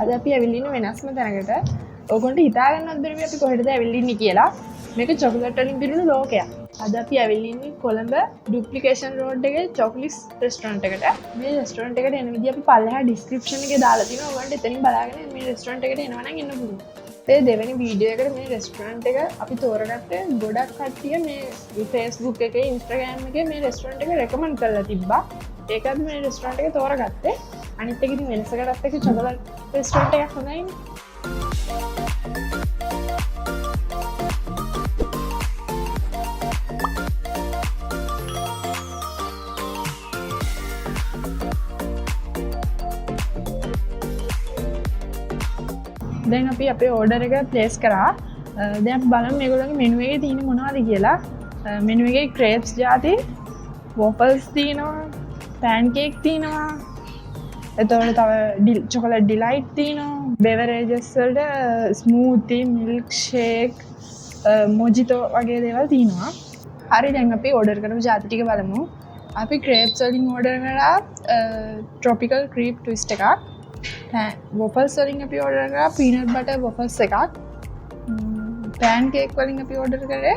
අද අපි ඇවිල්ලා ඉන්නේ වෙනස්ම තැනකට. ඕගොල්ලන්ට හිතා ගන්නවත් බැරි අපි කොහෙටද ඇවිල්ලා ඉන්නේ කියලා. මේක චොකලට් වලින් පිරුණු ලෝකයක්. අද අපි ඇවිල්ලා ඉන්නේ කොළඹ ඩුප්ලිකේෂන් රෝඩ් එකේ චොකලිස් රෙස්ටොරන්ට් එකට. මේ රෙස්ටොරන්ට් එකට එන විදිහ අපි පල්ලෙහා ඩිස්ක්‍රිප්ෂන් එකේ දාලා තියෙනවා. ඔයගොල්ලන්ට එතනින් බලාගෙන මේ රෙස්ටොරන්ට් එකට එනවා නම් එන්න පුළුවන්. මේ දෙවෙනි වීඩියෝ එකට මේ රෙස්ටොරන්ට් එක අපි තෝරගත්තේ ගොඩක් කට්ටිය මේ Facebook එකේ Instagram එකේ මේ රෙස්ටොරන්ට් එක රෙකමන්ඩ් කරලා තිබ්බා. ඒකත් මේ රෙස්ටොරන්ට් එක තෝරගත්තේ. අනිත් එක ඉතින් වෙනසකටත් එක්ක චොකලට් රෙස්ටොරන්ට් එකක් හොඳයිනේ. දැන් අපි අපේ ඕඩර් එක ප්ලේස් කරා. දැන් අපි බලමු මේගොල්ලන්ගේ මෙනු එකේ තියෙන මොනවද කියලා. මෙනු එකේ ක්‍රේප්ස් ಜಾති, waffles තියෙනවා, pancake තියෙනවා. එතකොට තව chocolate delight තියෙනවා. beverages වලට smoothie, milkshake, mojito වගේ දේවල් තියෙනවා. හරි දැන් අපි ඕඩර් කරපු ಜಾති ටික බලමු. අපි ක්‍රේප්ස් වලින් ඕඩර් කරා tropical crepe twist එකක්. waffles වලින් අපි ඕඩර් කරා peanut butter waffles එකක්. pancake වලින් අපි ඕඩර් කරේ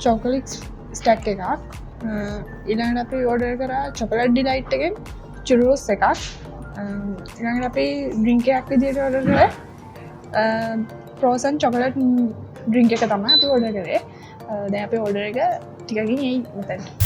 chocolate stack එකක්. ඊළඟට අපි ඕඩර් කරා chocolate delight එකෙන් churros එකක්. ඊළඟට අපි drink එකක් විදිහට ඕඩර් කරේ frozen chocolate drink එක තමයි අපි ඕඩර් කරේ. දැන් අපි ඕඩර් එක ටිකකින් එයි මෙතනට.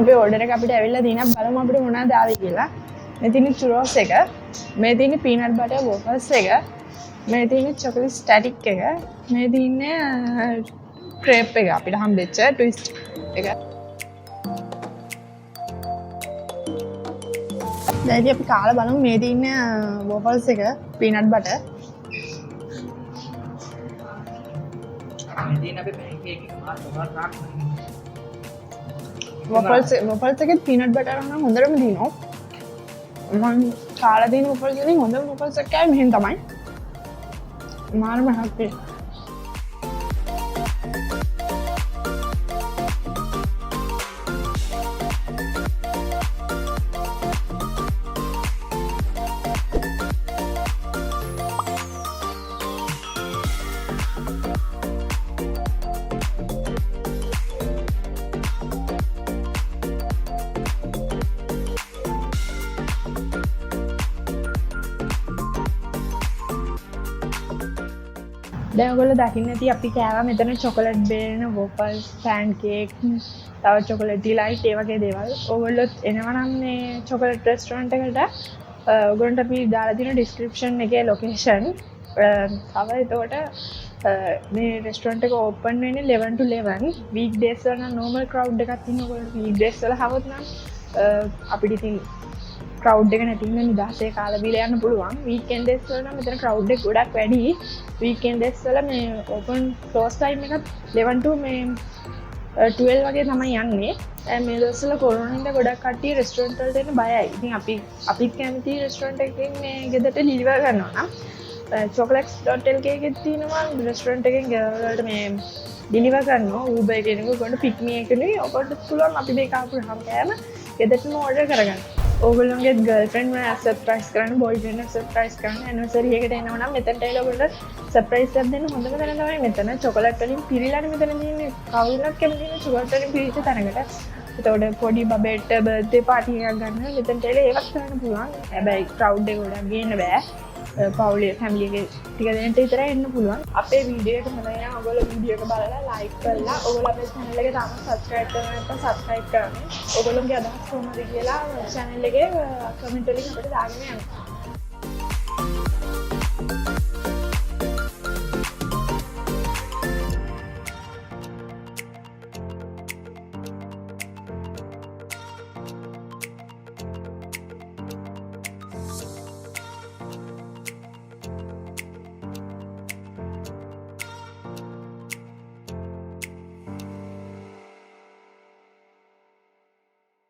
අපේ ඕඩර් එක අපිට ඇවිල්ලා තියෙනවා. බලමු අපිට මොනවද ආවේ කියලා. මේ තියෙන churros එක, මේ තියෙන peanut butter waffles එක, මේ තියෙන්නේ චොකලට් ස්ටැටික් එක. මේ තියෙන්නේ ක්‍රේප් එක අපිට හම්බෙච්ච ට්විස්ට් එක. දැන් අපි කාලා බලමු මේ තියෙන්නේ වොෆල්ස් එක පීනට් බටර්. මේ තියෙන අපේ පැන්කේක් එක මාත් මොකක්ද නාක් වොෆල්ස් එකේ පීනට් බටර් නම් හොඳටම දිනනවා. මම කාලා තියෙන වොෆල්ස් වලින් හොඳම වොෆල්ස් එකක් මෙහෙන් තමයි. මාරම හැප්පි. දැන් ඔයගොල්ලෝ දකින්න ඇති අපි කෑවා මෙතන චොකලට් බේරන වොෆල්ස්, පෑන්කේක්, තව චොකලට් ඩිලයිට් ඒ වගේ දේවල්. ඔයගොල්ලොත් එනවා නම් මේ චොකලට් රෙස්ටොරන්ට් එකට ඔයගොල්ලන්ට අපි දාලා තියෙන ඩිස්ක්‍රිප්ෂන් එකේ ලොකේෂන්. තව එතකොට මේ රෙස්ටොරන්ට් එක ඕපන් වෙන්නේ 11 to 11. වීක් ඩේස් වල නම් නෝමල් ක්‍රවුඩ් එකක් තියෙනවා. ඔයගොල්ලෝ වීක් ඩේස් වල හවොත් නම් අපිට ඉතින් ක්‍රවුඩ් එක නැති වෙන නිදහසේ කාලා බීලා යන්න පුළුවන්. වීකෙන්ඩ් ඩේස් වල නම් මෙතන ක්‍රවුඩ් එක ගොඩක් වැඩි. වීකෙන්ඩ් ඩේස් වල මේ ඕපන් ක්ලෝස් ටයිම් එකත් 11 to මේ 12 වගේ තමයි යන්නේ. මේ දවස්වල කොරෝනා හින්දා ගොඩක් කට්ටිය රෙස්ටොරන්ට් වලට එන්න බයයි. ඉතින් අපිත් කැමති රෙස්ටොරන්ට් එකකින් මේ ගෙදරට ඩිලිවර් කරනවා නම් chocoholics.lk එකේ තියෙනවා රෙස්ටොරන්ට් එකෙන් ගෙදර වලට මේ ඩිලිවර් කරනවා. Uber එකේ කෙනෙකුට පික් මී එකනේ ඔකට පුළුවන් අපි මේක ආපුවාම කෑම ගෙදරටම ඕඩර් කරගන්න. ඕගොල්ලොන්ගේ ගර්ල්ෆ්‍රෙන්ඩ් ව සර්ප්‍රයිස් කරන්න, බොයිෆ්‍රෙන්ඩ් ව සර්ප්‍රයිස් කරන්න ඇනිවර්සරි එකට එනවා නම් මෙතනට එලා ඔයගොල්ලෝ සර්ප්‍රයිස් එකක් දෙන්න හොඳම තැන තමයි මෙතන. චොකලට් වලින් පිරීලානේ මෙතන තියෙන්නේ. කවුරුත් කැමති නේ චොකලට් වලින් පිරිච්ච තැනකට. එතකොට පොඩි බබෙට බර්ත්ඩේ පාටි එකක් ගන්න මෙතනට එලා ඒවත් කරන්න පුළුවන්. හැබැයි ක්‍රවුඩ් එක ගොඩක් ගේන්න බෑ. පවුලේ ෆැමිලි එකේ ටික දෙනෙක්ට විතරයි එන්න පුළුවන්. අපේ වීඩියෝ එක හොඳයි නම් ඔයගොල්ලෝ වීඩියෝ එක බලලා ලයික් කරලා ඔයගොල්ලෝ අපේ channel එක තාම subscribe කරලා නැත්නම් subscribe කරන්න. ඔයගොල්ලෝගේ අදහස් කොහොමද කියලා channel එකේ කමෙන්ට් වලින් අපිට දාගෙන යන්න.